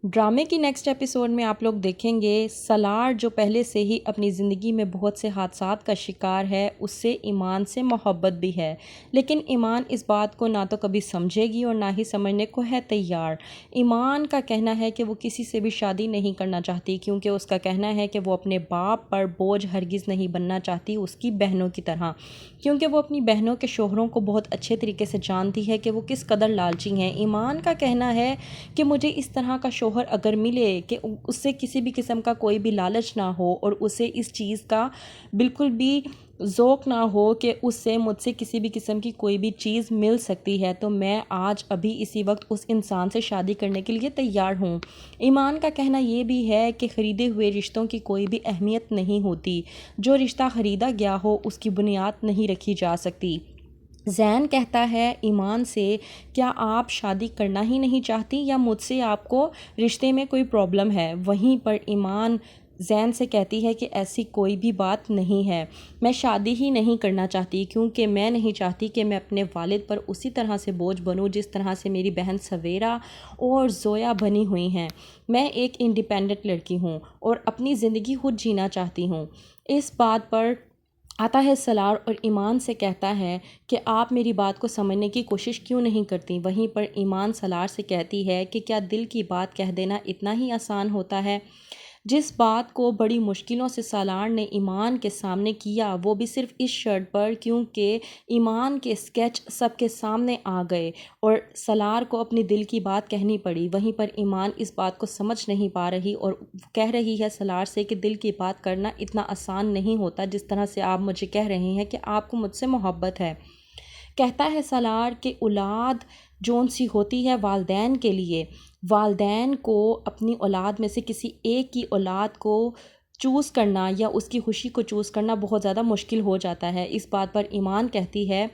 ڈرامے کی next episode میں آپ لوگ دیکھیں گے سالار جو پہلے سے ہی اپنی زندگی میں بہت سے حادثات کا شکار ہے، اس سے ایمان سے محبت بھی ہے، لیکن ایمان اس بات کو نہ تو کبھی سمجھے گی اور نہ ہی سمجھنے کو ہے تیار۔ ایمان کا کہنا ہے کہ وہ کسی سے بھی شادی نہیں کرنا چاہتی، کیونکہ اس کا کہنا ہے کہ وہ اپنے باپ پر بوجھ ہرگز نہیں بننا چاہتی اس کی بہنوں کی طرح، کیونکہ وہ اپنی بہنوں کے شوہروں کو بہت اچھے طریقے سے جانتی ہے کہ وہ کس قدر لالچی ہیں۔ ایمان کا کہنا ہے کہ مجھے اس طرح کا شوہر اگر ملے کہ اس سے کسی بھی قسم کا کوئی بھی لالچ نہ ہو اور اسے اس چیز کا بالکل بھی ذوق نہ ہو کہ اس سے مجھ سے کسی بھی قسم کی کوئی بھی چیز مل سکتی ہے، تو میں آج ابھی اسی وقت اس انسان سے شادی کرنے کے لیے تیار ہوں۔ ایمان کا کہنا یہ بھی ہے کہ خریدے ہوئے رشتوں کی کوئی بھی اہمیت نہیں ہوتی، جو رشتہ خریدا گیا ہو اس کی بنیاد نہیں رکھی جا سکتی۔ زین کہتا ہے ایمان سے، کیا آپ شادی کرنا ہی نہیں چاہتی یا مجھ سے آپ کو رشتے میں کوئی پرابلم ہے؟ وہیں پر ایمان زین سے کہتی ہے کہ ایسی کوئی بھی بات نہیں ہے، میں شادی ہی نہیں کرنا چاہتی کیونکہ میں نہیں چاہتی کہ میں اپنے والد پر اسی طرح سے بوجھ بنوں جس طرح سے میری بہن سویرا اور زویا بنی ہوئی ہیں۔ میں ایک انڈیپینڈنٹ لڑکی ہوں اور اپنی زندگی خود جینا چاہتی ہوں۔ اس بات پر آتا ہے سالار اور ایمان سے کہتا ہے کہ آپ میری بات کو سمجھنے کی کوشش کیوں نہیں کرتی؟ وہیں پر ایمان سالار سے کہتی ہے کہ کیا دل کی بات کہہ دینا اتنا ہی آسان ہوتا ہے؟ جس بات کو بڑی مشکلوں سے سالار نے ایمان کے سامنے کیا، وہ بھی صرف اس شرط پر کیونکہ ایمان کے اسکیچ سب کے سامنے آ گئے اور سالار کو اپنی دل کی بات کہنی پڑی۔ وہیں پر ایمان اس بات کو سمجھ نہیں پا رہی اور کہہ رہی ہے سالار سے کہ دل کی بات کرنا اتنا آسان نہیں ہوتا جس طرح سے آپ مجھے کہہ رہے ہیں کہ آپ کو مجھ سے محبت ہے۔ کہتا ہے سالار کہ اولاد جون سی ہوتی ہے والدین کے لیے، والدین کو اپنی اولاد میں سے کسی ایک کی اولاد کو چوز کرنا یا اس کی خوشی کو چوز کرنا بہت زیادہ مشکل ہو جاتا ہے۔ اس بات پر ایمان کہتی ہے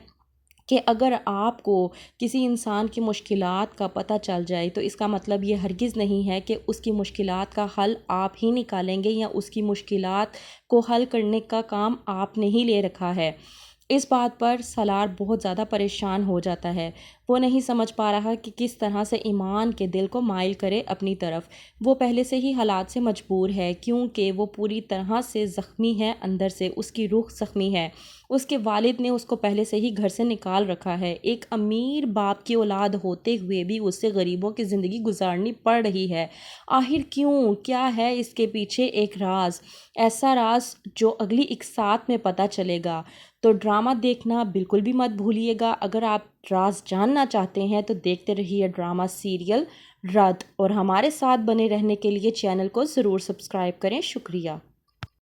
کہ اگر آپ کو کسی انسان کی مشکلات کا پتہ چل جائے تو اس کا مطلب یہ ہرگز نہیں ہے کہ اس کی مشکلات کا حل آپ ہی نکالیں گے یا اس کی مشکلات کو حل کرنے کا کام آپ نے ہی لے رکھا ہے۔ اس بات پر سالار بہت زیادہ پریشان ہو جاتا ہے، وہ نہیں سمجھ پا رہا کہ کس طرح سے ایمان کے دل کو مائل کرے اپنی طرف۔ وہ پہلے سے ہی حالات سے مجبور ہے کیونکہ وہ پوری طرح سے زخمی ہے، اندر سے اس کی روح زخمی ہے۔ اس کے والد نے اس کو پہلے سے ہی گھر سے نکال رکھا ہے، ایک امیر باپ کی اولاد ہوتے ہوئے بھی اس سے غریبوں کی زندگی گزارنی پڑ رہی ہے۔ آخر کیوں؟ کیا ہے اس کے پیچھے ایک راز، ایسا راز جو اگلی اقساط میں پتہ چلے گا۔ تو ڈرامہ دیکھنا بالکل بھی مت بھولیے گا۔ اگر آپ راز جاننا چاہتے ہیں تو دیکھتے رہیے ڈرامہ سیریل رد، اور ہمارے ساتھ بنے رہنے کے لیے چینل کو ضرور سبسکرائب کریں۔ شکریہ۔